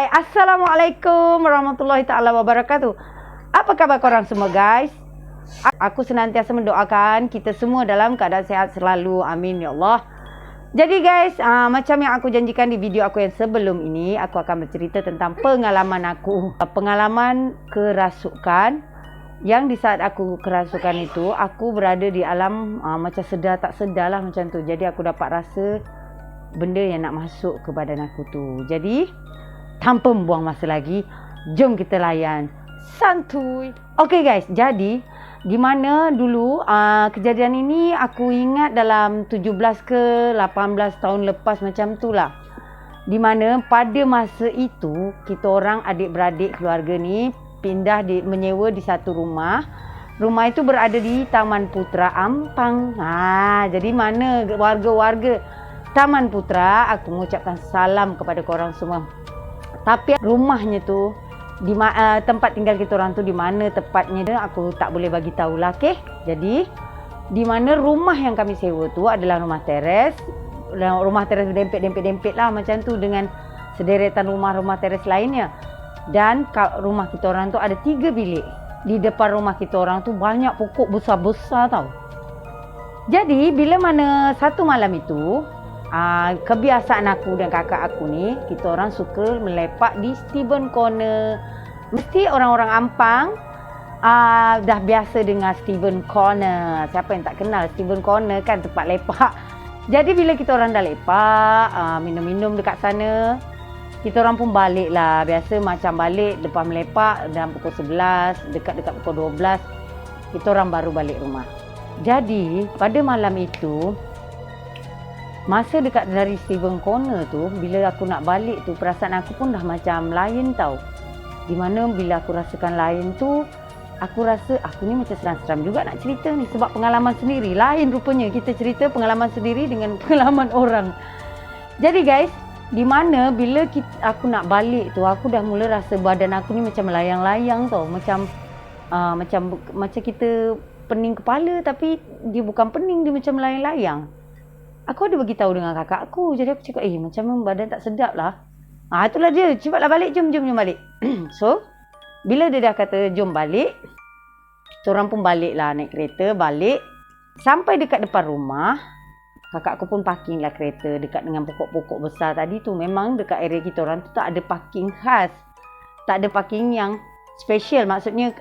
Hai, Assalamualaikum warahmatullahi ta'ala wabarakatuh. Apa khabar korang semua guys? Aku senantiasa mendoakan kita semua dalam keadaan sehat selalu. Amin ya Allah. Jadi guys, macam yang aku janjikan di video aku yang sebelum ini, aku akan bercerita tentang pengalaman aku. Pengalaman kerasukan yang di saat aku kerasukan itu, aku berada di alam macam sedar tak sedar lah macam tu. Jadi aku dapat rasa benda yang nak masuk ke badan aku tu. Jadi tanpa membuang masa lagi, jom kita layan santuy. Okay guys, jadi di mana dulu kejadian ini aku ingat dalam 17 ke 18 tahun lepas macam tu lah. Di mana pada masa itu kita orang adik-beradik keluarga ni pindah menyewa di satu rumah. Rumah itu berada di Taman Putra Ampang. Jadi mana warga-warga Taman Putra, aku mengucapkan salam kepada korang semua. Tapi rumahnya tu di tempat tinggal kita orang tu di mana tepatnya aku tak boleh bagi tahulah, okey. Jadi di mana rumah yang kami sewa tu adalah rumah teres. Rumah teres dempet-dempet lah macam tu dengan sederetan rumah-rumah teres lainnya. Dan rumah kita orang tu ada 3 bilik. Di depan rumah kita orang tu banyak pokok besar-besar tau. Jadi bila mana satu malam itu, kebiasaan aku dan kakak aku ni, kita orang suka melepak di Steven Corner. Mesti orang-orang Ampang dah biasa dengan Steven Corner. Siapa yang tak kenal Steven Corner kan, tempat lepak. Jadi bila kita orang dah lepak, minum-minum dekat sana, kita orang pun balik lah. Biasa macam balik lepas melepak dalam pukul 11, dekat-dekat pukul 12, kita orang baru balik rumah. Jadi pada malam itu, masa dekat dari Steven Corner tu, bila aku nak balik tu, perasaan aku pun dah macam lain tau. Di mana bila aku rasakan lain tu, aku rasa aku ni macam seram-seram juga nak cerita ni. Sebab pengalaman sendiri, lain rupanya kita cerita pengalaman sendiri dengan pengalaman orang. Jadi guys, di mana bila aku nak balik tu, aku dah mula rasa badan aku ni macam melayang-layang tau. Macam kita pening kepala, tapi dia bukan pening, dia macam melayang-layang. Aku ada bagi tahu dengan kakak aku. Jadi aku cakap, macam badan tak sedap lah. Itulah dia. Cepatlah balik. Jom balik. So, bila dia dah kata jom balik, seorang pun balik lah, naik kereta, balik. Sampai dekat depan rumah, kakak aku pun parking lah kereta dekat dengan pokok-pokok besar tadi tu. Memang dekat area kita orang tu tak ada parking khas. Tak ada parking yang special. Maksudnya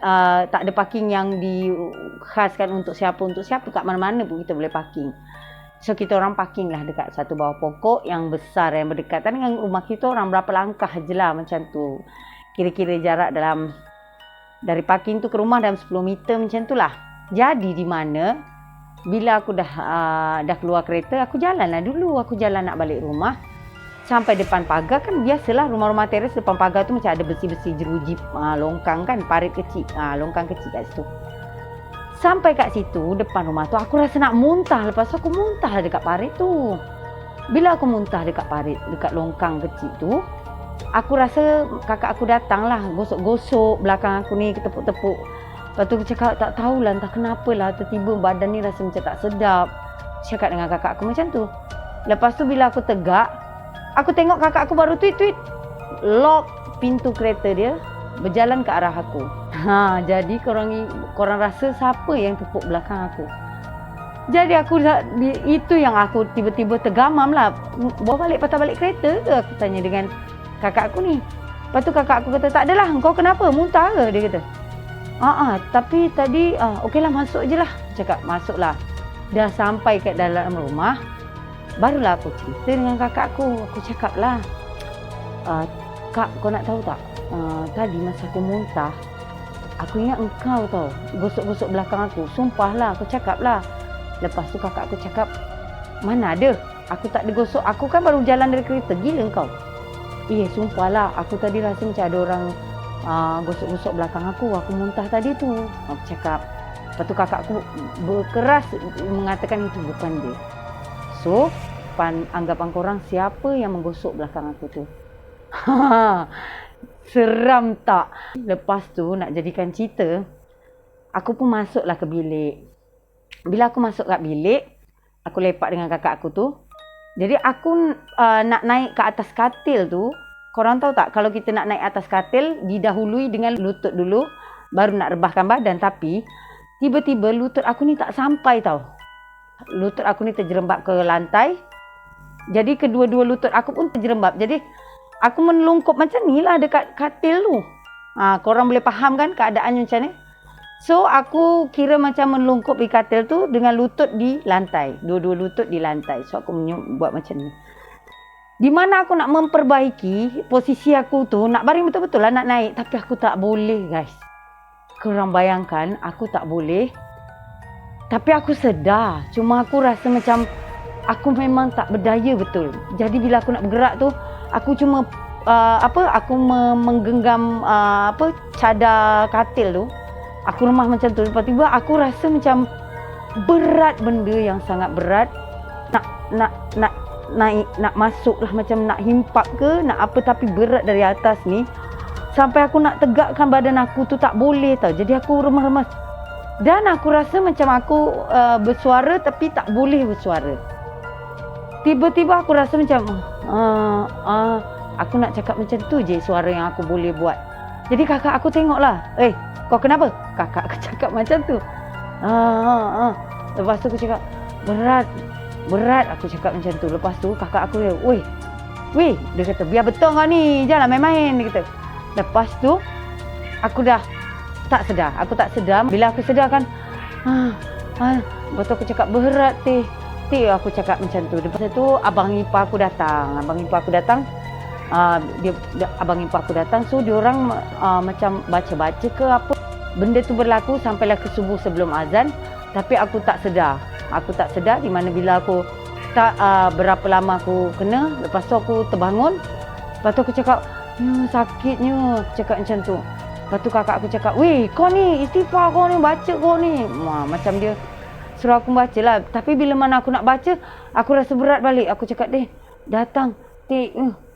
tak ada parking yang dikhaskan untuk siapa. Kat mana-mana pun kita boleh parking. So kita orang parking lah dekat satu bawah pokok yang besar yang berdekatan dengan rumah kita orang, berapa langkah je lah macam tu. Kira-kira jarak dari parking tu ke rumah dalam 10 meter macam tu lah. Jadi di mana bila aku dah keluar kereta, aku jalan lah dulu. Aku jalan nak balik rumah. Sampai depan pagar kan biasalah rumah-rumah teres depan pagar tu macam ada besi-besi jeruji longkang kan, parit kecil, longkang kecil kat situ. Sampai kat situ, depan rumah tu, aku rasa nak muntah. Lepas tu aku muntah dekat parit tu. Bila aku muntah dekat parit, dekat longkang kecil tu, aku rasa kakak aku datang lah, gosok-gosok belakang aku ni, ketepuk-tepuk. Lepas tu aku cakap, tak tahulah, entah kenapa lah, tiba-tiba badan ni rasa macam tak sedap. Cakap dengan kakak aku macam tu. Lepas tu bila aku tegak, aku tengok kakak aku baru tweet, lock pintu kereta dia, berjalan ke arah aku. Jadi korang rasa siapa yang tepuk belakang aku? Jadi itu yang aku tiba-tiba tergamam lah. Bawa balik patah balik kereta ke? Aku tanya dengan kakak aku ni. Lepas tu kakak aku kata, tak adalah, kau kenapa? Muntah ke? Dia kata. Tapi tadi, okeylah masuk je lah. Cakap, masuklah. Dah sampai kat dalam rumah, barulah aku cerita dengan kakak aku. Aku cakap lah, Kak, kau nak tahu tak? Tadi masa aku muntah, aku ingat engkau tau, gosok-gosok belakang aku. Sumpah lah, aku cakap lah. Lepas tu kakak aku cakap, mana ada, aku tak ada gosok. Aku kan baru jalan dari kereta, gila engkau. Sumpah lah, aku tadi rasa macam ada orang gosok-gosok belakang aku. Aku muntah tadi tu, aku cakap. Lepas tu kakak aku berkeras mengatakan itu bukan dia. So, anggapan korang siapa yang menggosok belakang aku tu? Seram tak? Lepas tu nak jadikan cerita, aku pun masuklah ke bilik. Bila aku masuk kat bilik, aku lepak dengan kakak aku tu. Jadi aku nak naik ke atas katil tu, Korang tahu tak, kalau kita nak naik atas katil, didahului dengan lutut dulu, baru nak rebahkan badan. Tapi, tiba-tiba lutut aku ni tak sampai tau. Lutut aku ni terjerembab ke lantai. Jadi, kedua-dua lutut aku pun terjerembab. Jadi, aku menelungkup macam ni lah dekat katil tu. Korang boleh faham kan keadaannya macam ni? So, aku kira macam menelungkup di katil tu dengan lutut di lantai. Dua-dua lutut di lantai. So, aku buat macam ni. Di mana aku nak memperbaiki posisi aku tu, nak baring betul-betul lah nak naik. Tapi aku tak boleh guys. Korang bayangkan, aku tak boleh. Tapi aku sedar. Cuma aku rasa macam aku memang tak berdaya betul. Jadi bila aku nak bergerak tu, aku cuma menggenggam cadar katil tu. Aku remah macam tu. Tiba-tiba aku rasa macam berat, benda yang sangat berat. Nak naik, nak masuk lah, macam nak himpak ke, nak apa, tapi berat dari atas ni. Sampai aku nak tegakkan badan aku tu tak boleh tau. Jadi aku remas-remas. Dan aku rasa macam aku bersuara tapi tak boleh bersuara. Tiba-tiba aku rasa macam aku nak cakap macam tu je suara yang aku boleh buat. Jadi kakak aku tengok lah. Kau kenapa? Kakak aku cakap macam tu. Lepas tu aku cakap, berat aku cakap macam tu. Lepas tu kakak aku dia, weh, dia kata, biar betul kau ni, janganlah main-main, dia kata. Lepas tu aku dah tak sedar. Aku tak sedar. Bila aku sedar kan, lepas tu aku cakap, berat teh, aku cakap macam tu. Lepas tu abang ipar aku datang. So dia orang macam baca-baca ke apa. Benda tu berlaku sampailah ke subuh sebelum azan. Tapi aku tak sedar. Di mana bila aku tak berapa lama aku kena. Lepas tu aku terbangun. Lepas tu aku cakap, sakitnya. Aku cakap macam tu. Lepas tu kakak aku cakap, weh, kau ni istighfar, kau ni baca kau ni. Macam dia suruh aku baca lah. Tapi bila mana aku nak baca, aku rasa berat balik. Aku cakap, datang.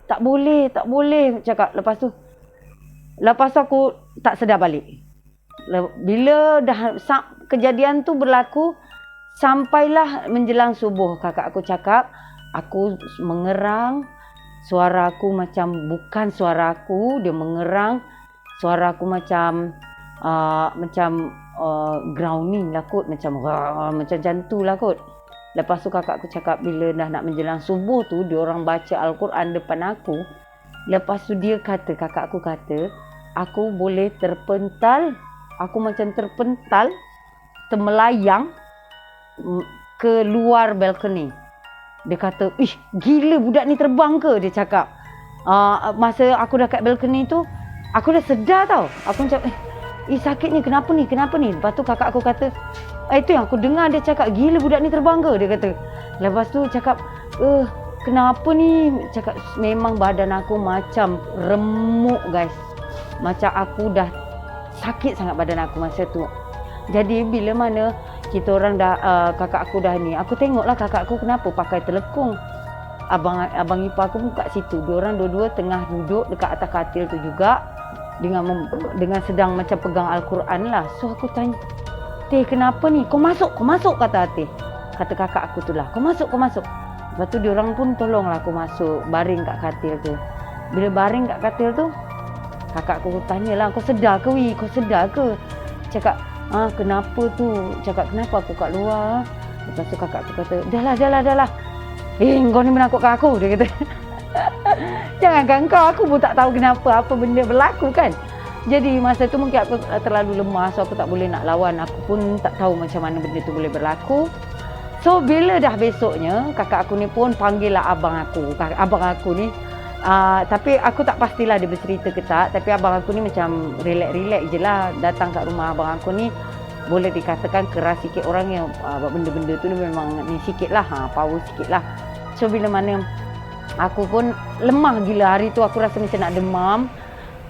Tak boleh. Cakap. Lepas tu aku tak sedar balik. Bila dah kejadian tu berlaku, sampailah menjelang subuh, kakak aku cakap, aku mengerang. Suara aku macam bukan suara aku, dia mengerang. Suara aku macam grounding lah kot, macam jantung lah kot. Lepas tu kakak aku cakap, bila dah nak menjelang subuh tu, dia orang baca Al-Quran depan aku. Lepas tu kakak aku kata, aku boleh terpental, aku macam terpental, termelayang ke luar balkoni. Dia kata, gila budak ni terbang ke? Dia cakap. Masa aku dah kat balkoni tu, aku dah sedar tau. Aku macam, sakitnya kenapa ni? Lepas tu kakak aku kata, itu yang aku dengar dia cakap, gila budak ni terbang ke? Dia kata. Lepas tu cakap, kenapa ni? Cakap, memang badan aku macam remuk guys. Macam aku dah sakit sangat badan aku masa tu. Jadi bila mana kita orang dah, kakak aku dah ni, aku tengoklah kakak aku kenapa pakai telekung. Abang ipar aku pun kat situ. Diorang dua-dua tengah duduk dekat atas katil tu juga. Dengan sedang macam pegang Al-Quran lah. So aku tanya, kenapa ni? Kau masuk kata Teh. Kata kakak aku tu lah, kau masuk. Lepas tu diorang pun tolonglah aku masuk, baring kat katil tu. Bila baring kat katil tu, kakak aku tanyalah, kau sedar ke? Cakap, kenapa tu? Cakap, kenapa aku kat luar? Lepas tu kakak aku kata, dah lah. Kau ni menakutkan aku, dia kata. Jangankan kau, aku pun tak tahu kenapa, apa benda berlaku kan. Jadi masa tu mungkin aku terlalu lemah, so aku tak boleh nak lawan. Aku pun tak tahu macam mana benda tu boleh berlaku. So bila dah besoknya, kakak aku ni pun panggil lah abang aku ni. Tapi aku tak pastilah dia bercerita ke tak. Tapi abang aku ni macam relax je lah. Datang kat rumah abang aku ni, boleh dikatakan keras sikit orang yang buat benda-benda tu memang ni sikit lah, power sikit lah. So bila mana aku pun lemah gila hari tu, aku rasa macam nak demam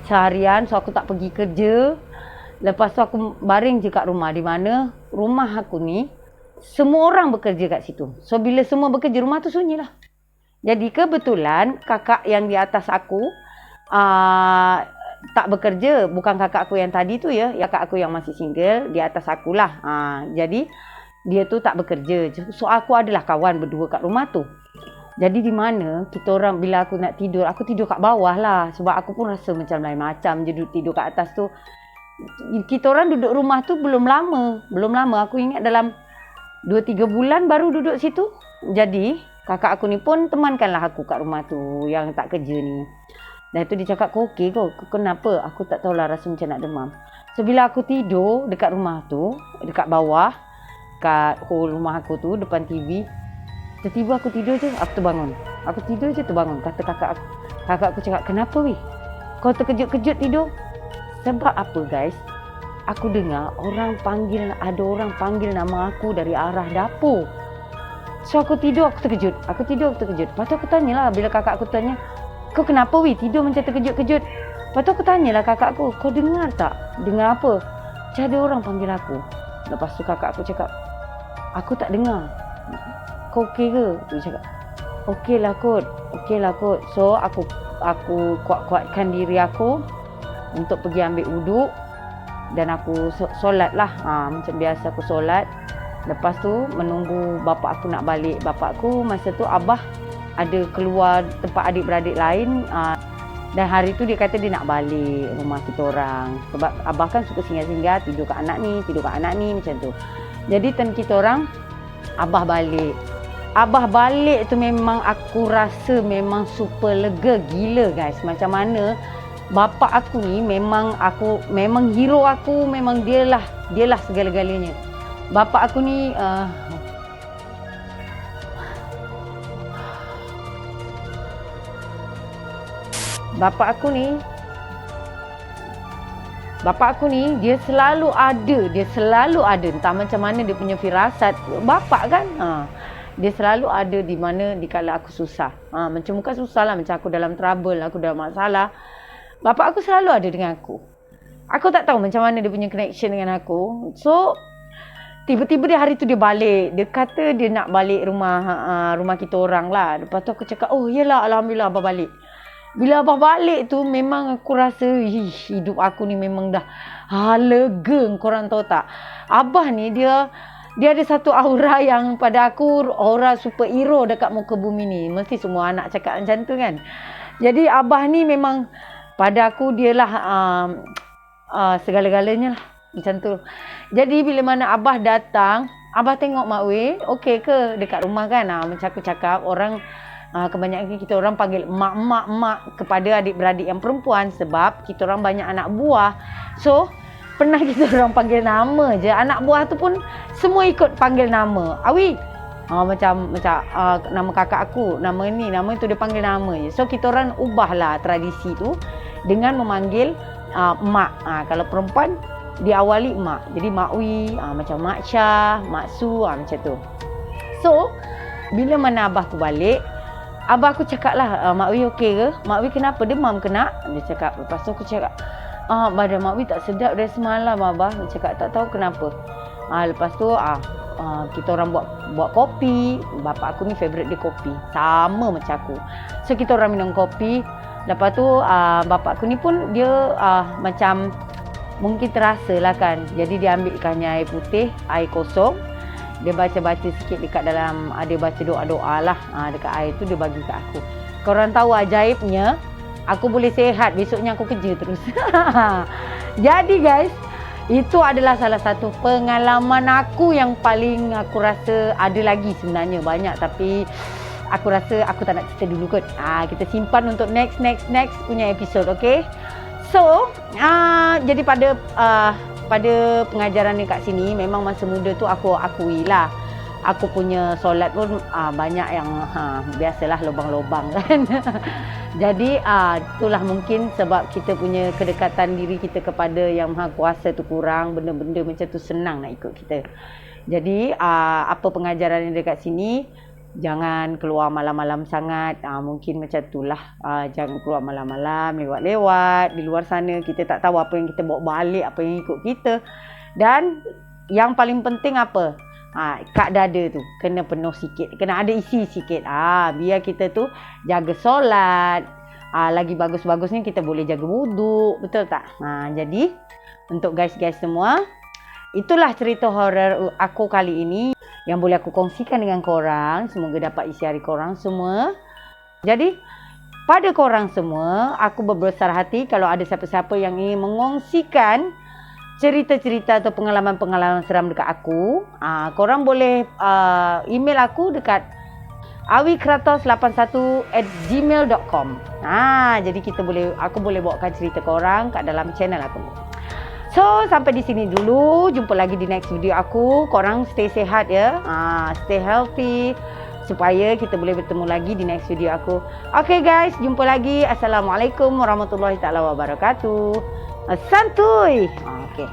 seharian. So aku tak pergi kerja. Lepas tu aku baring je kat rumah, di mana rumah aku ni semua orang bekerja kat situ. So bila semua bekerja, rumah tu sunyi lah. Jadi kebetulan kakak yang di atas aku tak bekerja. Bukan kakak aku yang tadi tu ya. Kakak aku yang masih single, di atas akulah. Jadi dia tu tak bekerja. So aku adalah kawan berdua kat rumah tu. Jadi di mana kita orang bila aku nak tidur, aku tidur kat bawah lah. Sebab aku pun rasa macam lain macam je tidur kat atas tu. Kita orang duduk rumah tu belum lama. Aku ingat dalam 2-3 bulan baru duduk situ. Jadi kakak aku ni pun temankanlah aku kat rumah tu yang tak kerja ni. Dan tu dia cakap, kau okey kau? Kenapa? Aku tak tahulah, rasa macam nak demam. So bila aku tidur dekat rumah tu, dekat bawah, kat hall rumah aku tu, depan TV, tiba-tiba aku tidur je, aku terbangun. Aku tidur je terbangun. Kata kakak aku cakap, kenapa weh? Kau terkejut-kejut tidur? Sebab apa guys? Aku dengar ada orang panggil nama aku dari arah dapur. So aku tidur, aku terkejut. Lepas tu aku tanyalah, bila kakak aku tanya, kau kenapa weh tidur macam terkejut-kejut? Lepas tu aku tanyalah kakak aku, kau dengar tak? Dengar apa? Macam ada orang panggil aku. Lepas tu kakak aku cakap, aku tak dengar. Kau okey ke? Dia cakap, okey lah kot. So aku kuat-kuatkan diri aku untuk pergi ambil wuduk. Dan aku solat lah. Macam biasa aku solat. Lepas tu menunggu bapak aku nak balik. Bapak aku masa tu abah ada keluar tempat adik-beradik lain. Dan hari tu dia kata dia nak balik rumah kita orang. Sebab abah kan suka singgah-singgah, tidur kat anak ni macam tu. Jadi time kita orang, abah balik. Abah balik tu memang aku rasa memang super lega gila guys. Macam mana bapak aku ni memang hero aku, memang dialah segala-galanya. Bapak aku ni Bapak aku ni dia selalu ada entah macam mana dia punya firasat. Bapak kan dia selalu ada di mana dikala aku susah. Macam bukan susah lah, macam aku dalam trouble, aku dalam masalah, bapak aku selalu ada dengan aku. Aku tak tahu macam mana dia punya connection dengan aku. So tiba-tiba dia hari tu dia balik. Dia kata dia nak balik rumah kita orang lah. Lepas tu aku cakap, oh yelah, alhamdulillah abah balik. Bila abah balik tu memang aku rasa hidup aku ni memang dah lega. Korang tahu tak? Abah ni dia ada satu aura yang pada aku aura superhero dekat muka bumi ni. Mesti semua anak cakap macam tu kan. Jadi abah ni memang pada aku dialah segala-galanya lah. Macam tu. Jadi bila mana abah datang, abah tengok Mak Wei, okey ke dekat rumah kan? Macam aku cakap, orang kebanyakan kita orang panggil mak kepada adik-beradik yang perempuan sebab kita orang banyak anak buah. So pernah kita orang panggil nama je, anak buah tu pun semua ikut panggil nama. Awi, macam nama kakak aku, nama itu dia panggil nama je. So kita orang ubahlah tradisi tu dengan memanggil mak. Kalau perempuan diawali mak. Jadi Mak Wi, macam Mak Syah, Mak Su, macam tu. So bila mana abah aku balik, abah aku cakap lah, Mak Wi okey ke? Mak Wi kenapa? Demam ke nak? Dia cakap. Lepas tu aku cakap, badan Mak Wi tak sedap dari semalam abah. Dia cakap tak tahu kenapa. Lepas tu kita orang buat kopi. Bapak aku ni favourite dia kopi. Sama macam aku. So kita orang minum kopi. Lepas tu bapak aku ni pun dia macam mungkin terasa lah kan. Jadi dia ambilkannya air putih, air kosong. Dia baca-baca sikit dekat dalam, dia baca doa-doa lah dekat air tu, dia bagi kat aku. Korang tahu ajaibnya, aku boleh sihat, besoknya aku kerja terus. Jadi guys, itu adalah salah satu pengalaman aku yang paling aku rasa ada lagi sebenarnya. Banyak tapi aku rasa aku tak nak cerita dulu kot. Kita simpan untuk next punya episod, okay? So, jadi pada pengajaran dekat sini, memang masa muda tu aku akui lah, aku punya solat pun banyak yang biasalah lubang-lubang kan. Jadi itulah mungkin sebab kita punya kedekatan diri kita kepada Yang Maha Kuasa tu kurang, benda-benda macam tu senang nak ikut kita. Jadi apa pengajaran yang dekat sini, jangan keluar malam-malam sangat. Mungkin macam itulah. Jangan keluar malam-malam, lewat-lewat. Di luar sana kita tak tahu apa yang kita bawa balik, apa yang ikut kita. Dan yang paling penting apa? Kat dada tu kena penuh sikit, kena ada isi sikit. Biar kita tu jaga solat. Lagi bagus-bagusnya kita boleh jaga wuduk. Betul tak? Jadi untuk guys-guys semua, itulah cerita horror aku kali ini. yang boleh aku kongsikan dengan korang. Semoga dapat isi hari korang semua. Jadi, pada korang semua, aku berbesar hati kalau ada siapa-siapa yang ingin mengongsikan cerita-cerita atau pengalaman-pengalaman seram dekat aku. Korang boleh email aku dekat awikratos81@gmail.com. Jadi aku boleh bawakan cerita korang kat dalam channel aku. So, sampai di sini dulu. Jumpa lagi di next video aku. Korang stay sihat ya. Stay healthy. Supaya kita boleh bertemu lagi di next video aku. Okay guys, jumpa lagi. Assalamualaikum warahmatullahi taala wabarakatuh. Santuy. Okay.